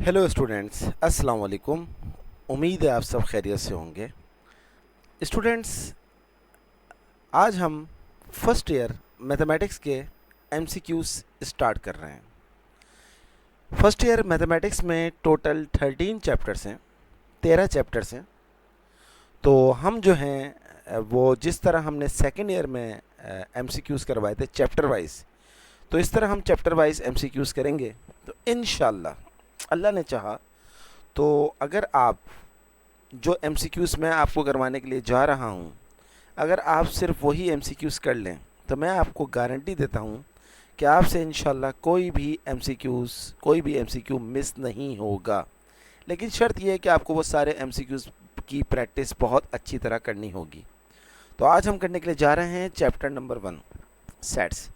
Hello students, अस्सलाम वालेकुम। उम्मीद है आप सब खैरियत से होंगे। स्टूडेंट्स, आज हम फर्स्ट ईयर मैथमेटिक्स के एमसीक्यूज स्टार्ट कर रहे हैं। फर्स्ट ईयर मैथमेटिक्स में टोटल 13 चैप्टर्स हैं, 13 चैप्टर्स हैं। तो हम जो हैं वो जिस तरह हमने सेकेंड ईयर में एमसीक्यूज करवाए थे चैप्टर वाइज, तो इस तरह हम चैप्टर वाइज एमसीक्यूज करेंगे। तो इंशाल्लाह अल्लाह ने चाहा तो अगर आप जो एमसीक्यूज़ मैं आपको करवाने के लिए जा रहा हूँ, अगर आप सिर्फ वही एमसीक्यूज़ कर लें तो मैं आपको गारंटी देता हूँ कि आपसे इंशाल्लाह कोई भी एमसीक्यू मिस नहीं होगा। लेकिन शर्त यह है कि आपको वो सारे एमसीक्यूज़ की प्रैक्टिस बहुत अच्छी तरह करनी होगी। तो आज हम करने के लिए जा रहे हैं चैप्टर नंबर 1, सेट्स।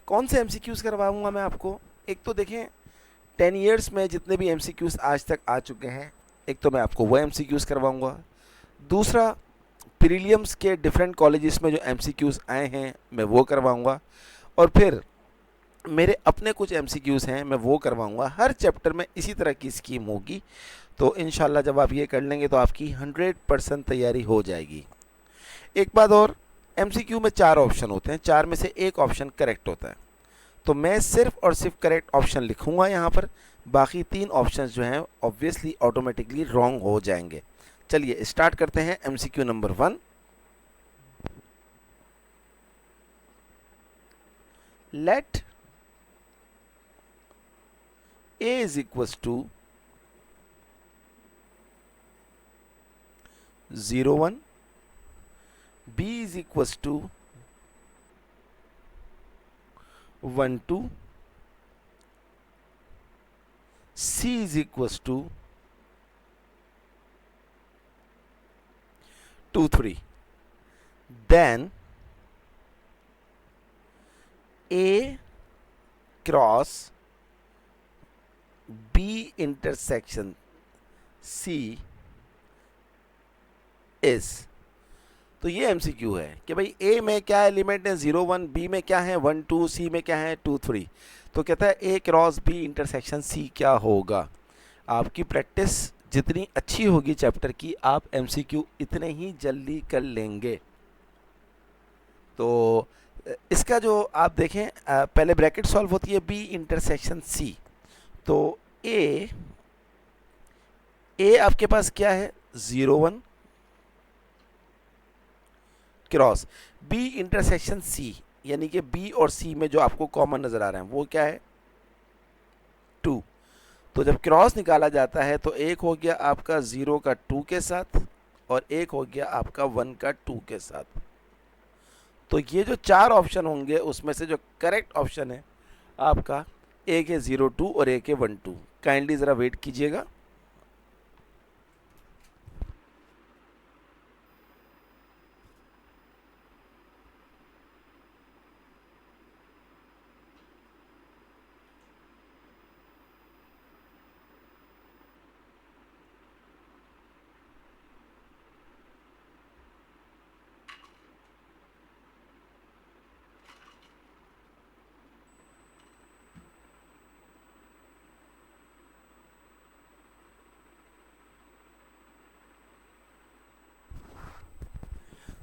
कौन से एमसीक्यूज़ करवाऊँगा मैं आपको? एक तो देखें, 10 ईयर्स में जितने भी एमसीक्यूज़ आज तक आ चुके हैं, एक तो मैं आपको वो एमसीक्यूज़ करवाऊंगा। दूसरा, प्रीलिम्स के डिफरेंट कॉलेजेस में जो एमसीक्यूज़ आए हैं मैं वो करवाऊंगा। और फिर मेरे अपने कुछ एमसीक्यूज़ हैं मैं वो करवाऊंगा। हर चैप्टर में इसी तरह की स्कीम होगी। तो इंशाल्लाह जब आप ये कर लेंगे तो आपकी 100% तैयारी हो जाएगी। एक बात और, एमसीक्यू में 4 ऑप्शन होते हैं, 4 में से एक ऑप्शन करेक्ट होता है। तो मैं सिर्फ और सिर्फ करेक्ट ऑप्शन लिखूंगा यहाँ पर, बाकी 3 ऑप्शंस जो हैं ऑब्वियसली ऑटोमेटिकली रॉन्ग हो जाएंगे। चलिए स्टार्ट करते हैं MCQ number 1। Let a is equals to 0 1, b is equals to 1 2, c is equals to 2 3. Then A cross B intersection C is, तो ये एमसीक्यू है कि भाई ए में क्या एलिमेंट है 0 1, बी में क्या है 1 2, सी में क्या है 2 3। तो कहता है ए क्रॉस बी इंटरसेक्शन सी क्या होगा। आपकी प्रैक्टिस जितनी अच्छी होगी चैप्टर की, आप एमसीक्यू इतने ही जल्दी कर लेंगे। तो इसका जो आप देखें, पहले ब्रैकेट सॉल्व होती है बी इंटरसेक्शन सी। तो ए आपके पास क्या है 0 1 क्रॉस बी इंटरसेक्शन सी, यानी कि बी और सी में जो आपको कॉमन नजर आ रहे हैं वो क्या है 2। तो जब क्रॉस निकाला जाता है तो एक हो गया आपका 0 का 2 के साथ और एक हो गया आपका 1 का 2 के साथ। तो ये जो 4 ऑप्शन होंगे उसमें से जो करेक्ट ऑप्शन है आपका एक है 0 2 और एक है 1 2। काइंडली ज़रा वेट कीजिएगा।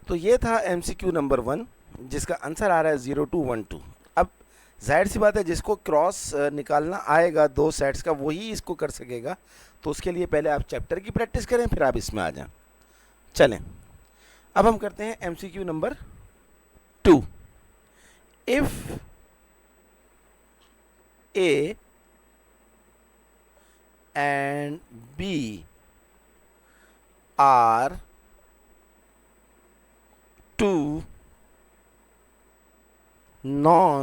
तो ये था एमसीक्यू नंबर 1 जिसका आंसर आ रहा है 0 2 1 2। अब जाहिर सी बात है जिसको क्रॉस निकालना आएगा दो सेट्स का वही इसको कर सकेगा। तो उसके लिए पहले आप चैप्टर की प्रैक्टिस करें फिर आप इसमें आ जाएं। चलें अब हम करते हैं MCQ number 2। If a and B are two non-empty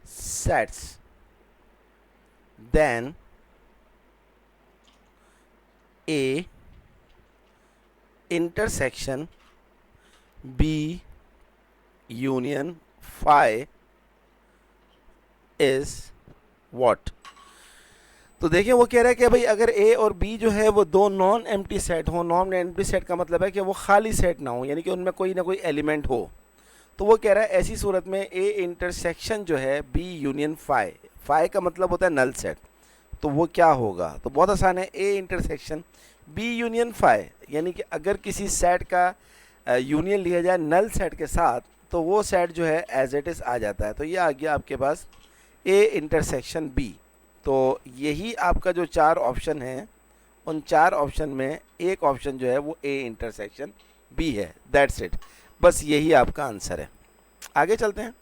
sets, then A intersection B union phi is what? तो देखिए वो कह रहा है कि भाई अगर ए और बी जो है वो दो नॉन एम्प्टी सेट हो। नॉन एम्प्टी सेट का मतलब है कि वो खाली सेट ना हो, यानी कि उनमें कोई ना कोई एलिमेंट हो। तो वो कह रहा है ऐसी सूरत में ए इंटरसेक्शन जो है बी यूनियन फाई, फाई का मतलब होता है नल सेट, तो वो क्या होगा? तो बहुत आसान है, a intersection b union phi, यानी कि अगर किसी सेट का यूनियन लिया जाए नल सेट के साथ तो वो सेट जो है एज इट इज़ आ जाता है। तो ये आ गया आपके पास ए इंटरसेक्शन बी। तो यही आपका जो चार ऑप्शन है, उन चार ऑप्शन में एक ऑप्शन जो है वो ए इंटरसेक्शन बी है। दैट्स इट, बस यही आपका आंसर है। आगे चलते हैं।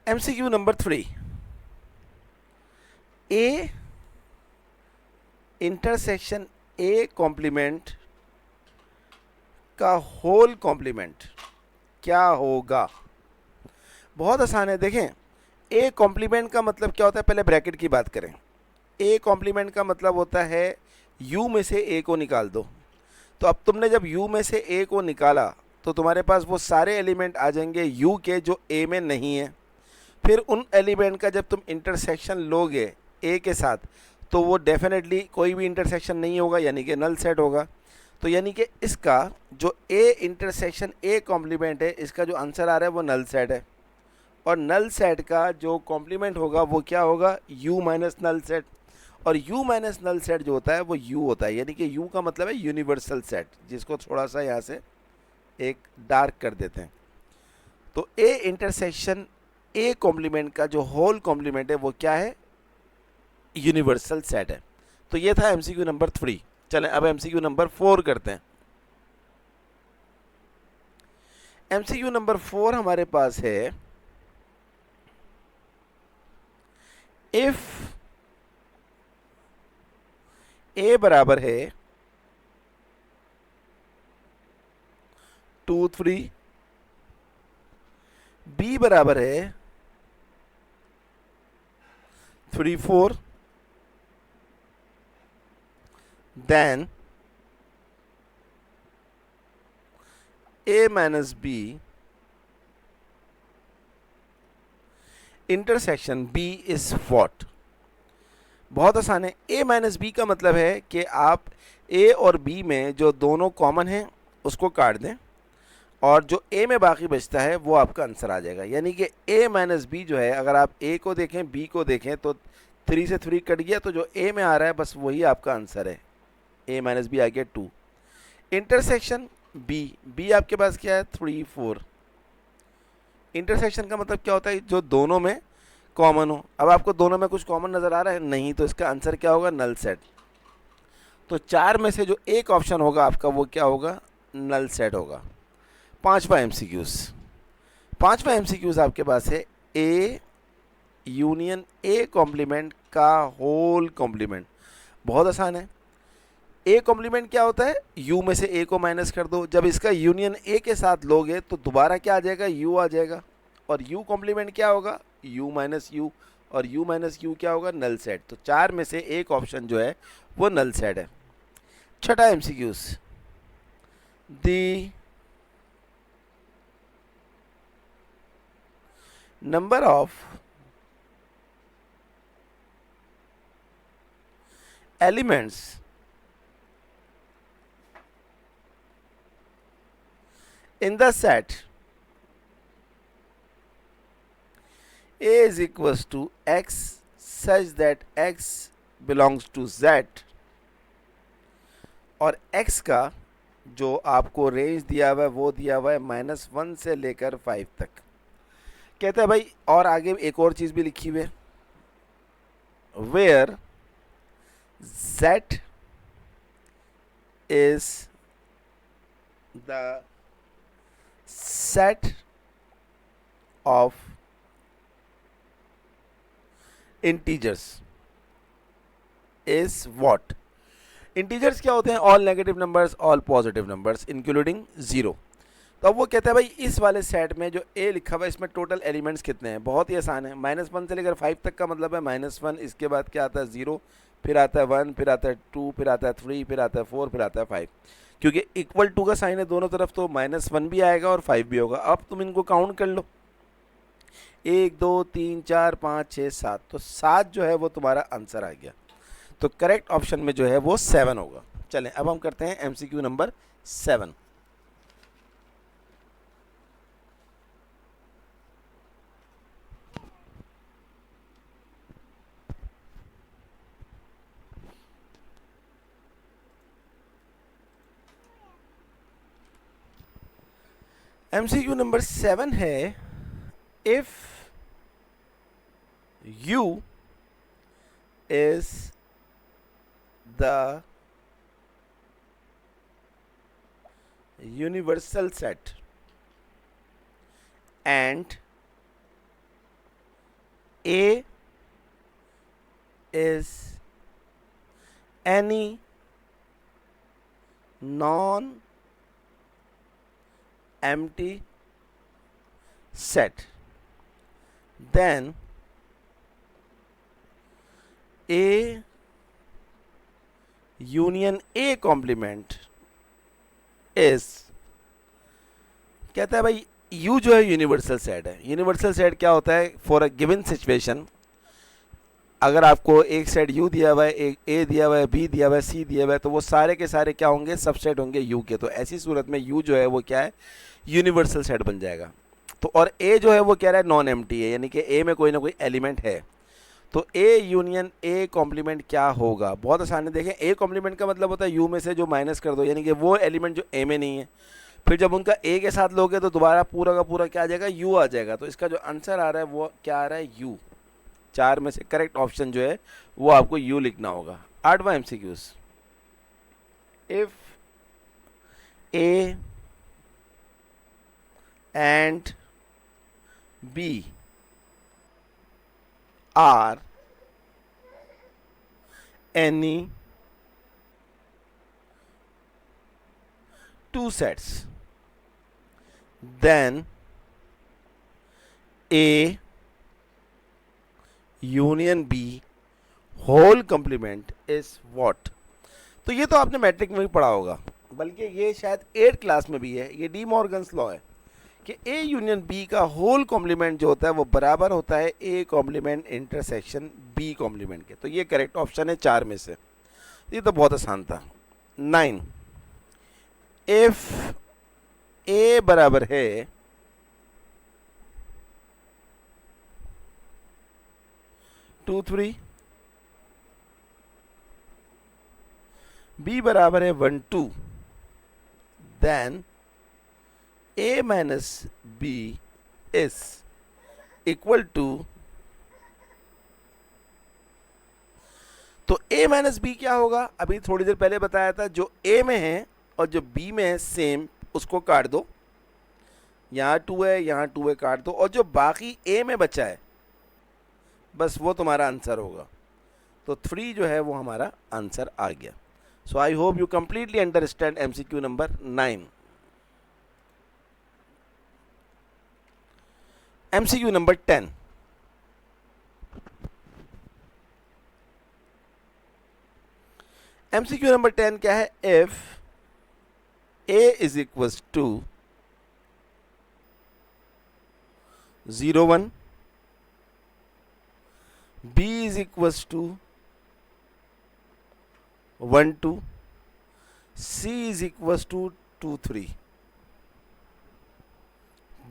MCQ नंबर 3, ए इंटरसेक्शन ए कॉम्प्लीमेंट का होल कॉम्प्लीमेंट क्या होगा? बहुत आसान है, देखें ए कॉम्प्लीमेंट का मतलब क्या होता है, पहले ब्रैकेट की बात करें। ए कॉम्प्लीमेंट का मतलब होता है यू में से ए को निकाल दो। तो अब तुमने जब यू में से ए को निकाला तो तुम्हारे पास वो सारे एलिमेंट आ जाएंगे यू के जो ए में नहीं है। फिर उन एलिमेंट का जब तुम इंटरसेक्शन लोगे ए के साथ तो वो डेफिनेटली कोई भी इंटरसेक्शन नहीं होगा, यानी कि नल सेट होगा। तो यानी कि इसका जो ए इंटरसेक्शन ए कॉम्प्लीमेंट है, इसका जो आंसर आ रहा है वो नल सेट है। और नल सेट का जो कॉम्प्लीमेंट होगा वो क्या होगा? U minus null set. और यू माइनस नल सेट जो होता है वो यू होता है, यानी कि यू का मतलब है यूनिवर्सल सेट, जिसको थोड़ा सा यहाँ से एक डार्क कर देते हैं। तो ए इंटरसेक्शन ए कॉम्प्लीमेंट का जो होल कॉम्प्लीमेंट है वो क्या है? यूनिवर्सल सेट है। तो ये था MCQ नंबर 3। चलें अब MCQ नंबर 4 करते हैं। MCQ नंबर 4 हमारे पास है, इफ ए बराबर है 2 3, बी बराबर है 3 4, then a minus b intersection b is what? बहुत आसान है। a माइनस बी का मतलब है कि आप a और b में जो दोनों कॉमन हैं उसको काट दें और जो a में बाकी बचता है वो आपका आंसर आ जाएगा। यानी कि a माइनस बी जो है, अगर आप a को देखें b को देखें तो 3 से 3 कट गया, तो जो a में आ रहा है बस वही आपका आंसर है। a माइनस बी आ गया 2। इंटरसेक्शन b आपके पास क्या है? 3 4। इंटरसेक्शन का मतलब क्या होता है? जो दोनों में कॉमन हो। अब आपको दोनों में कुछ कॉमन नज़र आ रहा है? नहीं, तो इसका आंसर क्या होगा? Null set. तो चार में से जो एक ऑप्शन होगा आपका वो क्या होगा? नल सेट होगा। पांचवा एमसीक्यूज आपके पास है, ए यूनियन ए कॉम्प्लीमेंट का होल कॉम्प्लीमेंट। बहुत आसान है। ए कॉम्प्लीमेंट क्या होता है? यू में से ए को माइनस कर दो, जब इसका यूनियन ए के साथ लोगे तो दोबारा क्या आ जाएगा? यू आ जाएगा। और यू कॉम्प्लीमेंट क्या होगा? U minus U. और यू माइनस यू क्या होगा? Null set. तो चार में से एक ऑप्शन जो है वो नल सेट है। छठा MCQs, the number of elements in the set A is equals to X such that X belongs to Z, और X का जो आपको रेंज दिया हुआ है वो दिया हुआ है -1 से लेकर 5 तक। कहते हैं भाई, और आगे एक और चीज़ भी लिखी हुई है, where Z is the set of integers is what? Integers क्या होते हैं? All negative numbers, all positive numbers including 0। तो अब वो कहता है भाई इस वाले सेट में जो ए लिखा हुआ है इसमें टोटल एलिमेंट्स कितने हैं? बहुत ही आसान है। -1 से लेकर 5 तक का मतलब है -1, इसके बाद क्या आता है? 0, फिर आता है 1, फिर आता है 2, फिर आता है 3, फिर आता है 4, फिर आता है 5। क्योंकि इक्वल टू का साइन है दोनों तरफ तो -1 भी आएगा और 5 भी होगा। अब तुम इनको काउंट कर लो। 1 2 3 4 5 6 7, तो 7 जो है वो तुम्हारा आंसर आ गया। तो करेक्ट ऑप्शन में जो है वो 7 होगा। चलें अब हम करते हैं एमसीक्यू नंबर 7। एमसीक्यू नंबर 7 है, if U is the universal set and A is any non-empty set, then A union A complement is, कहता है भाई U जो है यूनिवर्सल सेट है। यूनिवर्सल सेट क्या होता है, फॉर अ गिवन सिचुएशन अगर आपको एक सेट U दिया हुआ है, एक A दिया हुआ है, B दिया हुआ है, C दिया हुआ है, तो वो सारे के सारे क्या होंगे, सबसेट होंगे U के। तो ऐसी सूरत में U जो है वो क्या है, यूनिवर्सल सेट बन जाएगा। तो और A जो है वो कह रहा है नॉन एम्प्टी है, यानी कि A में कोई ना कोई एलिमेंट है। तो A यूनियन A कॉम्प्लीमेंट क्या होगा, बहुत आसान है। देखें A कॉम्प्लीमेंट का मतलब होता है U में से जो माइनस कर दो, यानी कि वो एलिमेंट जो A में नहीं है, फिर जब उनका A के साथ लोगे तो दोबारा पूरा का पूरा क्या आ जाएगा, U आ जाएगा। तो इसका जो आंसर आ रहा है वो क्या आ रहा है, U। 4 में से करेक्ट ऑप्शन जो है वो आपको U लिखना होगा। 8वां MCQs, if A and B are any two sets, then A union B whole complement is what। तो ये तो आपने मैट्रिक में भी पढ़ा होगा, बल्कि ये शायद 8th क्लास में भी है। ये डी मॉर्गन्स लॉ है कि A यूनियन B का होल कॉम्प्लीमेंट जो होता है वो बराबर होता है A complement intersection B complement के। तो ये करेक्ट ऑप्शन है 4 में से। ये तो बहुत आसान था। 9, इफ A बराबर है टू 3, B बराबर है 1 2, then A minus B is equal to, तो A माइनस B क्या होगा, अभी थोड़ी देर पहले बताया था, जो A में है और जो B में है सेम, उसको काट दो। यहाँ 2 है, यहाँ 2 है, काट दो, और जो बाकी A में बचा है बस वो तुम्हारा आंसर होगा। तो 3 जो है वो हमारा आंसर आ गया। So I hope you completely understand MCQ number 9। MCQ number 10, MCQ number 10 क्या है, if A is equal to 0 1, B is equals to 1 2, C is equals to 2 3,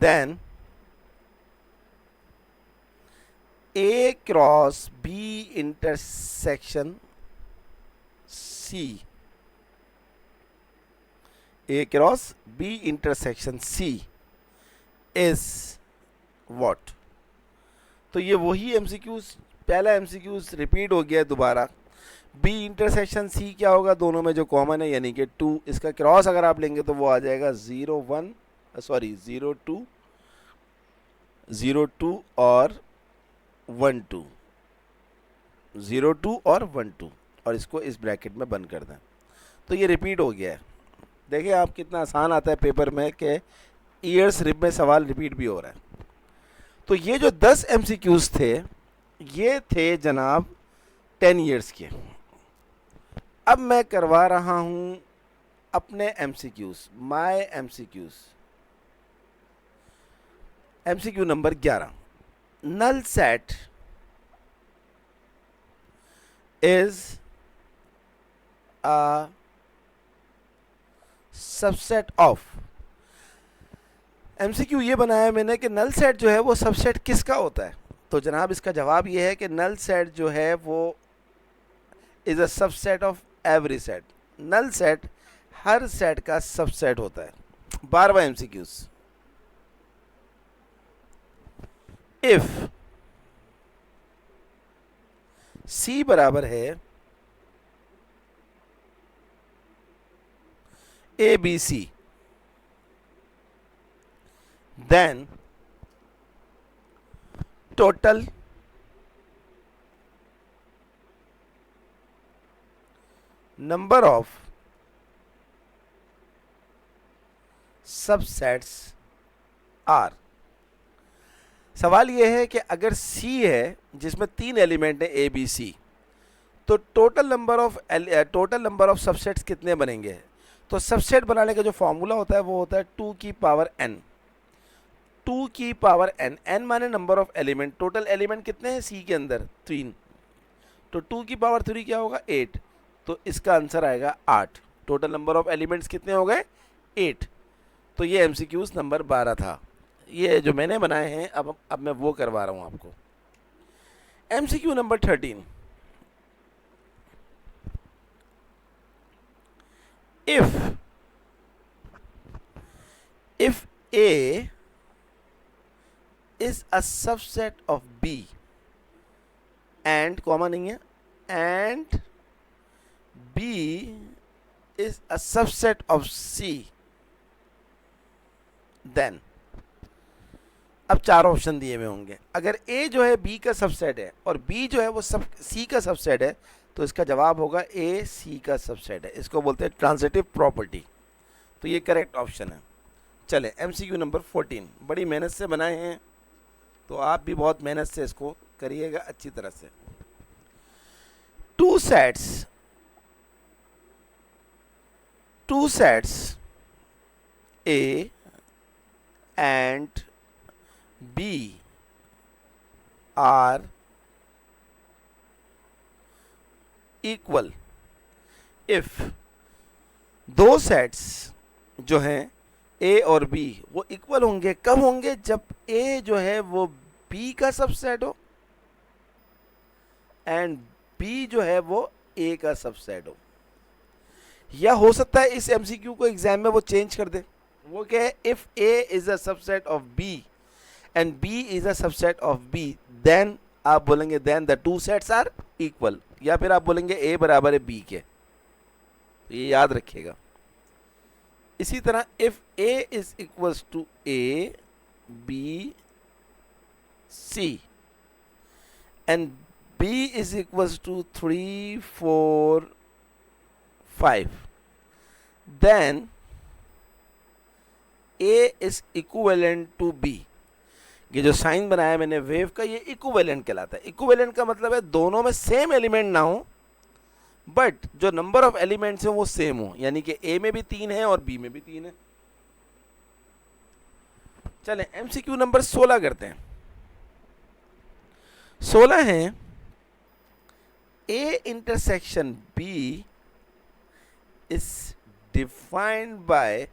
then A cross B intersection C, A cross B intersection C is what। तो ये वही MCQs, पहला MCQs repeat हो गया है दोबारा। बी इंटरसेक्शन सी क्या होगा, दोनों में जो कॉमन है यानी कि 2, इसका क्रॉस अगर आप लेंगे तो वो आ जाएगा 0 1, सॉरी 0 2, 0 2 और 1 2, 0 2 और 1 2, और इसको इस ब्रैकेट में बंद कर दें। तो ये रिपीट हो गया है। देखिए आप कितना आसान आता है पेपर में कि ईयर्स रिप में सवाल रिपीट भी हो रहा है। तो ये जो 10 एमसीक्यूज थे ये थे जनाब 10 ईयर्स के। अब मैं करवा रहा हूं अपने MCQs, my MCQs, MCQ number 11। null set is a subset of. MCQ ये बनाया मैंने कि नल सेट जो है वो सबसेट किसका होता है। तो जनाब इसका जवाब ये है कि नल सेट जो है वो is a subset of every set. Null set हर सेट का सबसेट होता है। 12वां एमसीक्यूज, इफ सी बराबर है a b c, then total number of subsets are। सवाल यह है कि अगर C है जिसमें 3 एलिमेंट है A B C, तो टोटल नंबर ऑफ सबसेट्स कितने बनेंगे। तो सबसेट बनाने का जो फॉर्मूला होता है वो होता है 2 की पावर n। 2 की पावर n, n माने number of element. Total element कितने हैं सी के अंदर 3, तो 2 की पावर 3 क्या होगा 8, तो इसका आंसर आएगा 8। टोटल नंबर ऑफ एलिमेंट्स कितने हो गए 8। तो ये एमसीक्यूज नंबर 12 था। ये जो मैंने बनाए हैं अब मैं वो करवा रहा हूँ आपको। MCQ number 13, if A is a subset of B and comma नहीं है, and B is a subset of C, then अब 4 ऑप्शन दिए हुए होंगे। अगर A जो है B का सबसेट है और B जो है वो C का सबसेट है, तो इसका जवाब होगा A C का सबसेट है। इसको बोलते हैं ट्रांजिटिव प्रॉपर्टी। तो ये करेक्ट ऑप्शन है। चले एमसीक्यू नंबर 14, बड़ी मेहनत से बनाए हैं, तो आप भी बहुत मेहनत से इसको करिएगा अच्छी तरह से। 2 sets A and B are equal if दो सेट्स जो हैं A और B वो इक्वल होंगे। कब होंगे, जब A जो है वो B का सबसेट हो एंड B जो है वो A का सबसेट हो। या हो सकता है इस एमसीक्यू को एग्जाम में वो चेंज कर दे, वो क्या है, if A is a subset of B and B is a subset of B, then आप बोलेंगे then the 2 sets are equal, या फिर आप बोलेंगे A बराबर है B के। तो ये याद रखिएगा। इसी तरह if A is equals to A B C and B is equals to 3 4 5, then A is equivalent to B। ये जो साइन बनाया मैंने वेव का, ये इक्विवेलेंट कहलाता है। इक्विवेलेंट का मतलब है दोनों में सेम एलिमेंट ना हो, बट जो नंबर ऑफ एलिमेंट्स हैं वो सेम हो, यानी कि A में भी 3 है और B में भी 3 है। चलें एमसीक्यू नंबर 16 करते हैं। 16 है A intersection B is defined by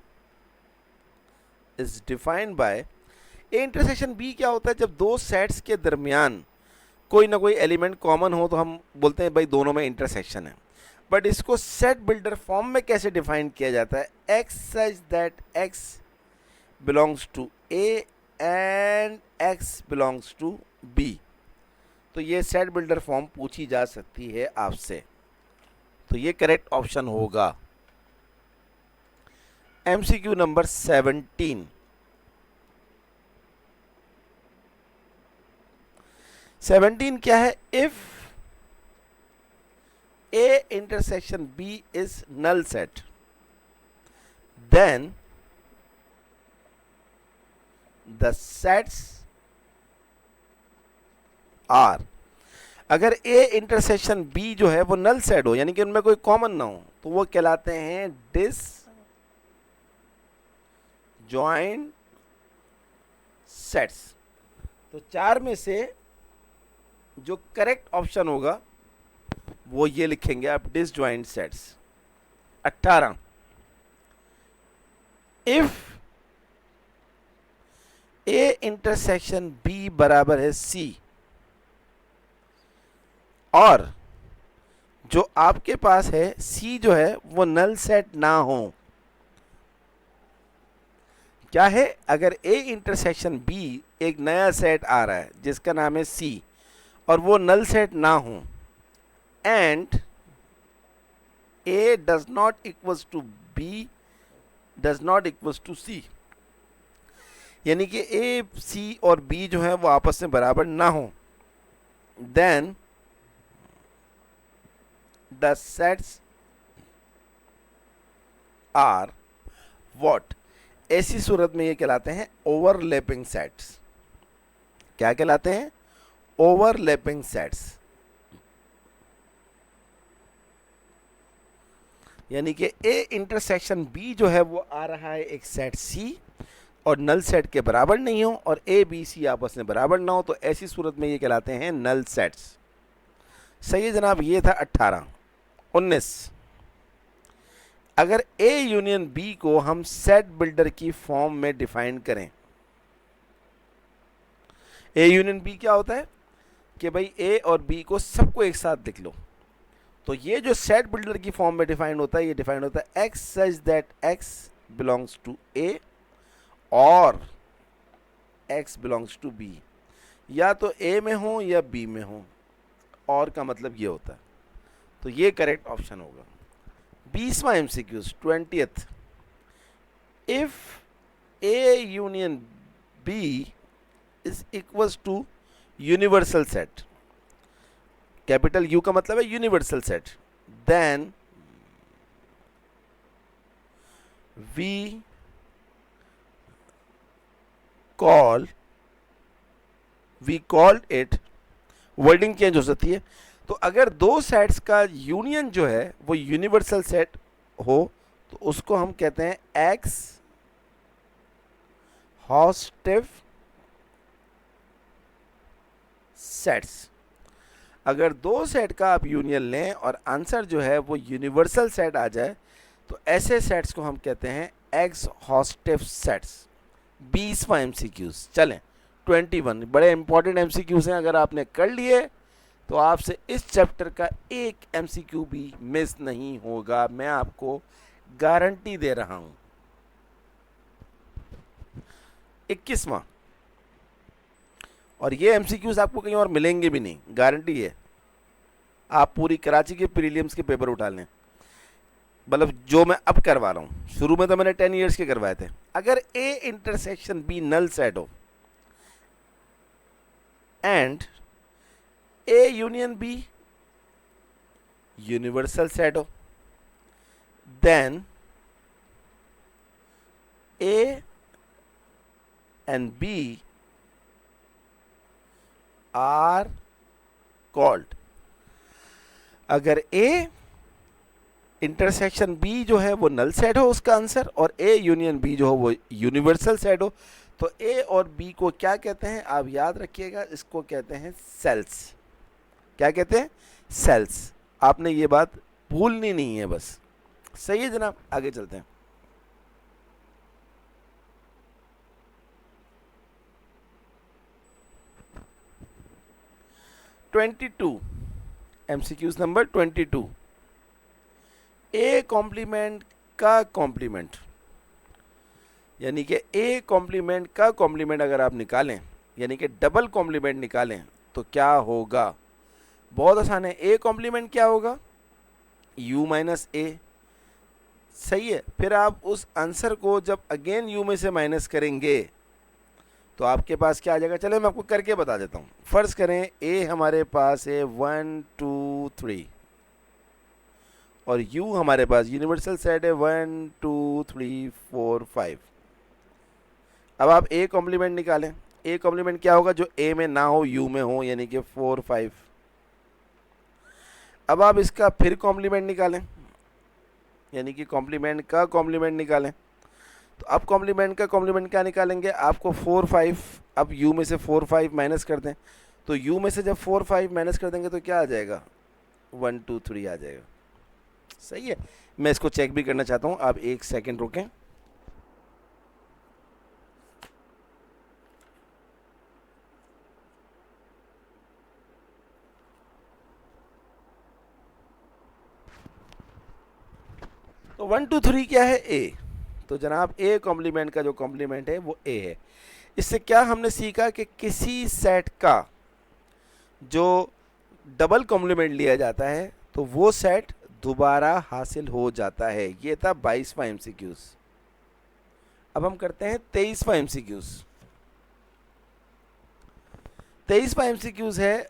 A intersection B क्या होता है, जब दो सेट्स के दरमियान कोई ना कोई एलिमेंट कॉमन हो तो हम बोलते हैं भाई दोनों में इंटरसेक्शन है। बट इसको सेट बिल्डर फॉर्म में कैसे डिफाइन किया जाता है, x such that x belongs to A and x belongs to B। तो ये सेट बिल्डर फॉर्म पूछी जा सकती है आपसे, तो ये करेक्ट ऑप्शन होगा। एमसीक्यू नंबर 17, 17 क्या है, if A intersection B is null set, then the sets are. अगर A इंटरसेक्शन B जो है वो नल सेट हो, यानी कि उनमें कोई कॉमन ना हो, तो वो कहलाते हैं डिसजॉइंट सेट्स। तो 4 में से जो करेक्ट ऑप्शन होगा वो ये लिखेंगे आप, disjoint sets. 18, if a intersection b बराबर है सी, और जो आपके पास है सी जो है वो नल सेट ना हो। क्या है, अगर ए इंटरसेक्शन बी एक नया सेट आ रहा है जिसका नाम है सी और वो नल सेट ना हो, and A does not equals to B does not equals to C, यानी कि ए सी और बी जो है वो आपस में बराबर ना हो, then the sets are what, ऐसी सूरत में ये कहलाते हैं ओवरलैपिंग सेट्स। क्या कहलाते हैं, ओवरलैपिंग सेट्स। यानी कि ए इंटरसेक्शन बी जो है वो आ रहा है एक सेट सी और नल सेट के बराबर नहीं हो, और ए बी सी आपस में बराबर ना हो, तो ऐसी सूरत में ये कहलाते हैं नल सेट्स। सही है जनाब, ये था 18। 19, अगर ए यूनियन बी को हम सेट बिल्डर की फॉर्म में डिफाइन करें, ए यूनियन बी क्या होता है कि भाई ए और बी को सबको एक साथ लिख लो, तो ये जो सेट बिल्डर की फॉर्म में डिफाइन होता है, ये डिफाइन होता है x such that x belongs to A और एक्स बिलोंग्स टू बी, या तो ए में हो या बी में हो, और का मतलब ये होता है। तो ये करेक्ट ऑप्शन होगा। 20वां MCQ, 20th, if a union b is equals to universal set, capital U का मतलब है universal set, then we called it, wording change हो सकती है। तो अगर दो सेट्स का यूनियन जो है वो यूनिवर्सल सेट हो तो उसको हम कहते हैं एक्स हॉस्टिव सेट्स। अगर दो सेट का आप यूनियन लें और आंसर जो है वो यूनिवर्सल सेट आ जाए तो ऐसे सेट्स को हम कहते हैं एक्स हॉस्टिव सेट्स। 20वां MCQs। चलें 21, बड़े इंपॉर्टेंट MCQs हैं, अगर आपने कर लिए तो आपसे इस चैप्टर का एक MCQ भी मिस नहीं होगा, मैं आपको गारंटी दे रहा हूं। 21वां, और ये MCQs आपको कहीं और मिलेंगे भी नहीं, गारंटी है। आप पूरी कराची के प्रीलिम्स के पेपर उठा लें, मतलब जो मैं अब करवा रहा हूं, शुरू में तो मैंने 10 इयर्स के करवाए थे। अगर A intersection B null set हो and A union B universal set हो, then A and B are called. अगर ए इंटरसेक्शन बी जो है वो नल सेट हो उसका आंसर, और ए यूनियन बी जो हो वो यूनिवर्सल सेट हो, तो ए और बी को क्या कहते हैं, आप याद रखिएगा, इसको कहते हैं सेल्स। क्या कहते हैं, सेल्स। आपने ये बात भूलनी नहीं है बस। सही है जनाब, आगे चलते हैं। MCQs number 22। ए कॉम्प्लीमेंट का कॉम्प्लीमेंट, यानी कि ए कॉम्प्लीमेंट का कॉम्प्लीमेंट अगर आप निकालें, यानी कि डबल कॉम्प्लीमेंट निकालें, तो क्या होगा, बहुत आसान है। ए कॉम्प्लीमेंट क्या होगा, u माइनस ए। सही है, फिर आप उस आंसर को जब अगेन u में से माइनस करेंगे तो आपके पास क्या आ जाएगा, चलो मैं आपको करके बता देता हूँ। फर्ज करें ए हमारे पास है 1 2 3 और u हमारे पास यूनिवर्सल सेट है 1 2 3 4 5। अब आप ए कॉम्प्लीमेंट निकालें। ए कॉम्प्लीमेंट क्या होगा, जो ए में ना हो u में हो, यानी कि 4 5। अब आप इसका फिर कॉम्प्लीमेंट निकालें, यानी कि कॉम्प्लीमेंट का कॉम्प्लीमेंट निकालें, तो अब कॉम्प्लीमेंट का कॉम्प्लीमेंट क्या निकालेंगे, आपको 4 5, अब u में से 4 5 माइनस कर दें, तो u में से जब 4 5 माइनस कर देंगे तो क्या आ जाएगा, 1 2 3 आ जाएगा। सही है, मैं इसको चेक भी करना चाहता हूँ, आप एक सेकेंड रुकें। तो 1 2 3 क्या है, a। तो जनाब a कॉम्प्लीमेंट का जो कॉम्प्लीमेंट है वो a है। इससे क्या हमने सीखा कि किसी सेट का जो डबल कॉम्प्लीमेंट लिया जाता है तो वो सेट दोबारा हासिल हो जाता है। ये था 22वां एमसीक्यूज। अब हम करते हैं 23वां एमसीक्यूज। 23वां एमसीक्यूज है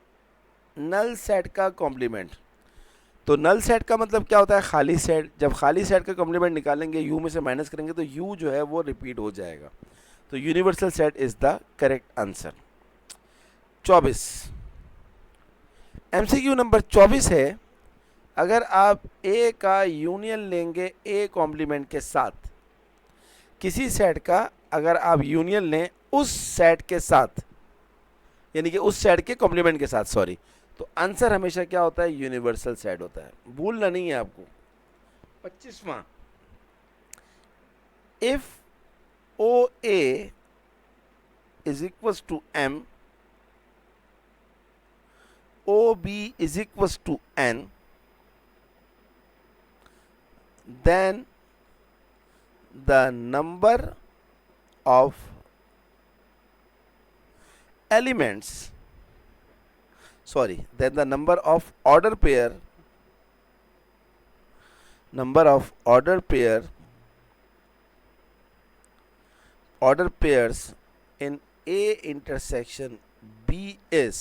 नल सेट का कॉम्प्लीमेंट। तो नल सेट का मतलब क्या होता है, खाली सेट। जब खाली सेट का कॉम्प्लीमेंट निकालेंगे, यू में से माइनस करेंगे तो यू जो है वो रिपीट हो जाएगा। तो universal set is the correct answer. 24 MCQ number 24 है, अगर आप ए का यूनियन लेंगे ए कॉम्प्लीमेंट के साथ, किसी सेट का अगर आप यूनियन लें उस सेट के साथ, यानी कि उस सेट के कॉम्प्लीमेंट के साथ, सॉरी, तो आंसर हमेशा क्या होता है, यूनिवर्सल सेट होता है। भूलना नहीं है आपको। 25वां, if O A is equal to M, O B is equal to N, then the number of elements, sorry, then the number of order pairs in A intersection B is,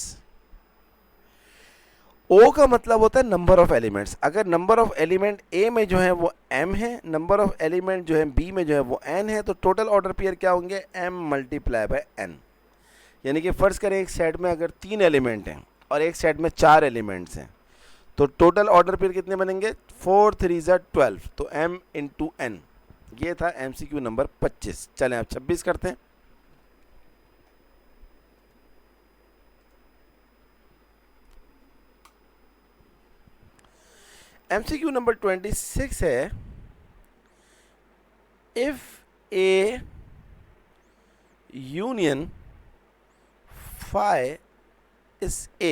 O का मतलब होता है number of elements. अगर number of element A में जो है वो m है, नंबर ऑफ एलिमेंट जो है B में जो है वो n है, तो टोटल ऑर्डर पेयर क्या होंगे, m मल्टीप्लाई बाय n। यानी कि फर्ज करें एक सेट में अगर 3 एलिमेंट हैं और एक सेट में 4 एलिमेंट्स हैं, तो टोटल ऑर्डर पेयर कितने बनेंगे, 4 3 12, तो m इंटू n। ये था MCQ नंबर 25। चलें आप 26 करते हैं। MCQ नंबर 26 है, if a union phi is A,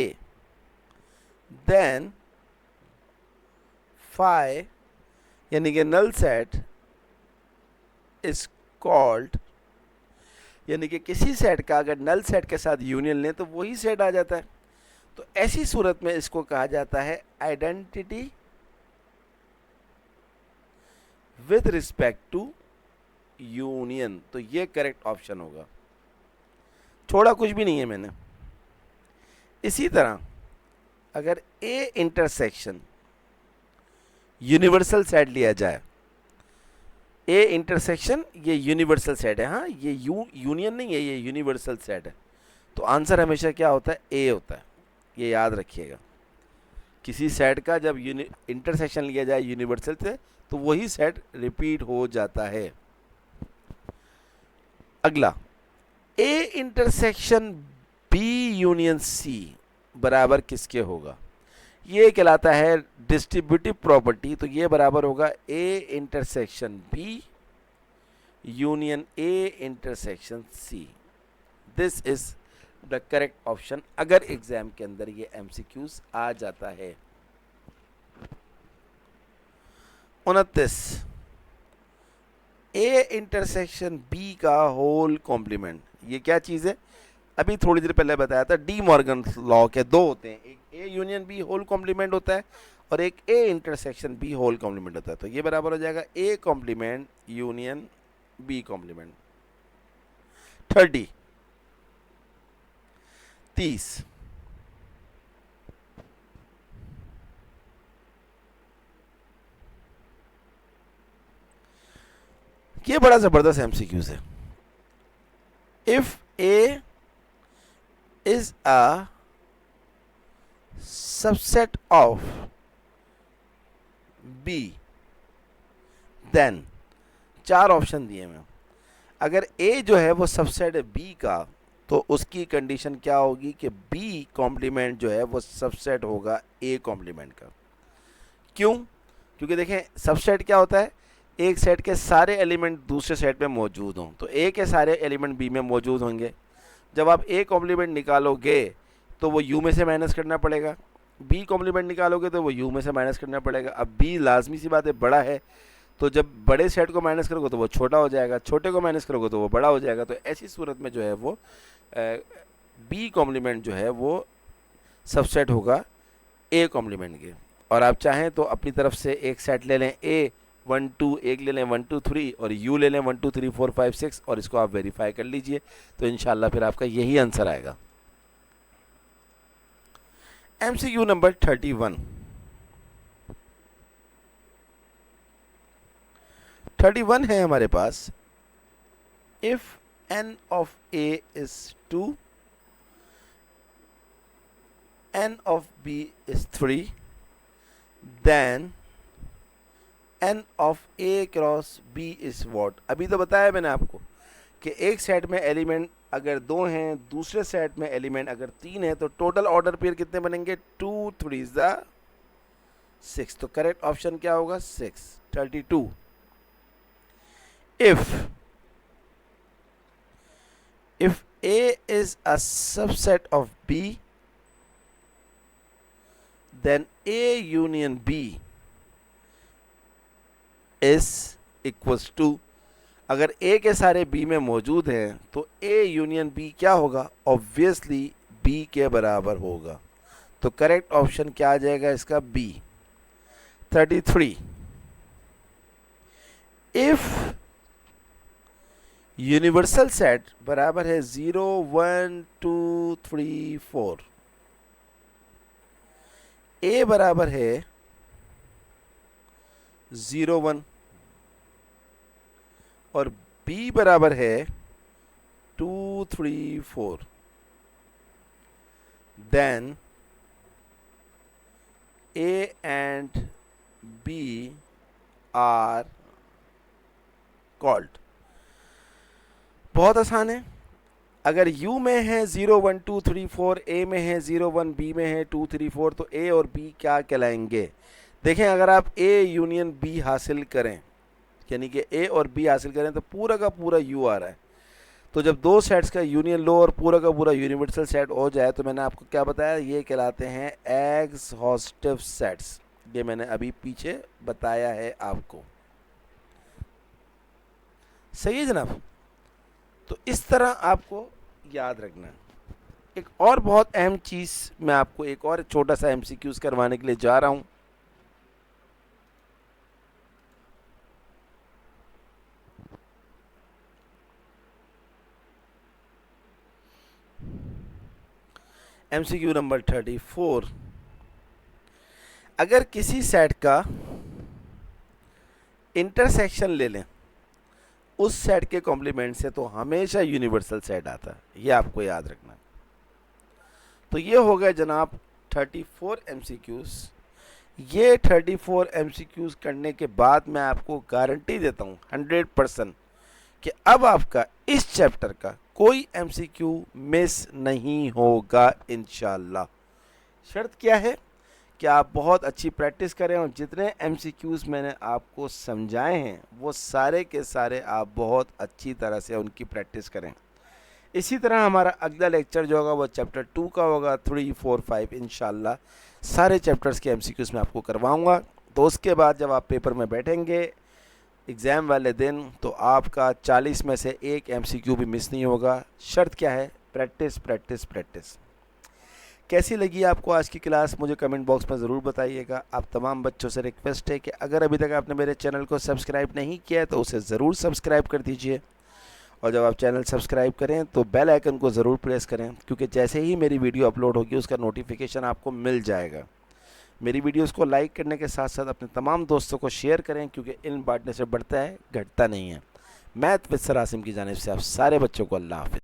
then phi यानी कि नल सेट इज कॉल्ड, यानी कि किसी सेट का अगर नल सेट के साथ यूनियन लें तो वही सेट आ जाता है। तो ऐसी सूरत में इसको कहा जाता है identity with respect to union. तो ये करेक्ट ऑप्शन होगा, छोड़ा कुछ भी नहीं है मैंने। इसी तरह अगर ए इंटरसेक्शन यूनिवर्सल सेट लिया जाए, ए इंटरसेक्शन ये यूनिवर्सल सेट है, हाँ ये यूनियन नहीं है, ये यूनिवर्सल सेट है, तो आंसर हमेशा क्या होता है, ए होता है। ये याद रखिएगा, किसी सेट का जब इंटरसेक्शन लिया जाए यूनिवर्सल से तो वही सेट रिपीट हो जाता है। अगला, a intersection b union c बराबर किसके होगा, ये कहलाता है डिस्ट्रीब्यूटिव प्रॉपर्टी। तो ये बराबर होगा a intersection b union a intersection c. This is the correct option अगर एग्जाम के अंदर ये एमसीक्यूज आ जाता है। 29, ए इंटरसेक्शन बी का होल कॉम्प्लीमेंट, ये क्या चीज़ है, अभी थोड़ी देर पहले बताया था, डी मॉर्गन लॉ के दो होते हैं, एक a union b whole complement होता है और एक a intersection b whole complement होता है। तो ये बराबर हो जाएगा a complement union b complement. 30, ये बड़ा जबरदस्त एमसीक्यूज है। If a is a subset of b, then 4 option दिए मैं, अगर ए जो है वो सबसेट है बी का, तो उसकी कंडीशन क्या होगी कि बी कॉम्प्लीमेंट जो है वो सबसेट होगा ए कॉम्प्लीमेंट का। क्यों? क्योंकि देखें सबसेट क्या होता है, एक सेट के सारे एलिमेंट दूसरे सेट में मौजूद हों, तो ए के सारे एलिमेंट बी में मौजूद होंगे। जब आप ए कॉम्प्लीमेंट निकालोगे तो वो यू में से माइनस करना पड़ेगा, बी कॉम्प्लीमेंट निकालोगे तो वो यू में से माइनस करना पड़ेगा। अब बी लाजमी सी बात है बड़ा है, तो जब बड़े सेट को माइनस करोगे तो वो छोटा हो जाएगा, छोटे को माइनस करोगे तो वो बड़ा हो जाएगा। तो ऐसी सूरत में जो है वो बी कॉम्प्लीमेंट जो है वो सबसेट होगा ए कॉम्प्लीमेंट के। और आप चाहें तो अपनी तरफ से एक सेट ले लें ए 1 2, एक ले लें 1 2 3 और यू ले लें 1 2 3 4 5 6 और इसको आप वेरीफाई कर लीजिए, तो इंशाल्लाह फिर आपका यही आंसर आएगा। MCQ नंबर 31 है हमारे पास। If n of A is 2, n of B is 3, then n of A cross B is what? अभी तो बताया मैंने आपको कि एक सेट में एलिमेंट अगर 2 हैं, दूसरे सेट में एलिमेंट अगर 3 है, तो टोटल ऑर्डर पेयर कितने बनेंगे? 2 3 6। तो करेक्ट ऑप्शन क्या होगा? 6 32। if A is a subset of B, then A union B is equals to, अगर A के सारे B में मौजूद हैं तो A यूनियन B क्या होगा? ऑब्वियसली B के बराबर होगा। तो करेक्ट ऑप्शन क्या आ जाएगा इसका? B। 33 इफ यूनिवर्सल सेट बराबर है 0 1 2 3 4, A बराबर है 0 1 और B बराबर है 2 3 4, then A and B are called। बहुत आसान है। अगर U में है 0 1 2 3 4, A में है 0 1, B में है 2 3 4, तो A और B क्या कहलाएंगे? देखें, अगर आप A यूनियन B हासिल करें, यानी कि A और B हासिल करें, तो पूरा का पूरा U आ रहा है। तो जब दो सेट्स का यूनियन लो और पूरा का पूरा यूनिवर्सल सेट हो जाए, तो मैंने आपको क्या बताया? ये कहलाते हैं एग्जॉस्टिव सेट्स। ये मैंने अभी पीछे बताया है आपको। सही है जनाब? तो इस तरह आपको याद रखना है। एक और बहुत अहम चीज़ मैं आपको एक और छोटा सा MCQs करवाने के लिए जा रहा हूँ। MCQ नंबर 34, अगर किसी सेट का इंटरसेक्शन ले लें उस सेट के कॉम्प्लीमेंट से, तो हमेशा यूनिवर्सल सेट आता है। ये आपको याद रखना है। तो ये हो गए जनाब 34 MCQs। ये 34 MCQs करने के बाद मैं आपको गारंटी देता हूँ 100% कि अब आपका इस चैप्टर का कोई MCQ मिस नहीं होगा इंशाल्लाह। शर्त क्या है कि आप बहुत अच्छी प्रैक्टिस करें और जितने MCQs मैंने आपको समझाए हैं वो सारे के सारे आप बहुत अच्छी तरह से उनकी प्रैक्टिस करें। इसी तरह हमारा अगला लेक्चर जो होगा वो चैप्टर 2 का होगा, 3 4 5 इंशाल्लाह सारे चैप्टर्स के MCQs मैं आपको करवाऊंगा। तो उसके बाद जब आप पेपर में बैठेंगे एग्ज़ाम वाले दिन, तो आपका 40 में से एक MCQ भी मिस नहीं होगा। शर्त क्या है? Practice practice practice. कैसी लगी आपको आज की क्लास? मुझे कमेंट बॉक्स में ज़रूर बताइएगा। आप तमाम बच्चों से रिक्वेस्ट है कि अगर अभी तक आपने मेरे चैनल को सब्सक्राइब नहीं किया है तो उसे ज़रूर सब्सक्राइब कर दीजिए, और जब आप चैनल सब्सक्राइब करें तो बेल आइकन को ज़रूर प्रेस करें, क्योंकि जैसे ही मेरी वीडियो अपलोड होगी उसका नोटिफिकेशन आपको मिल जाएगा। मेरी वीडियोस को लाइक करने के साथ साथ अपने तमाम दोस्तों को शेयर करें, क्योंकि इल्म बांटने से बढ़ता है, घटता नहीं है। मैथ विद सर आसिम की जानिब से आप सारे बच्चों को अल्लाह हाफ़िज़।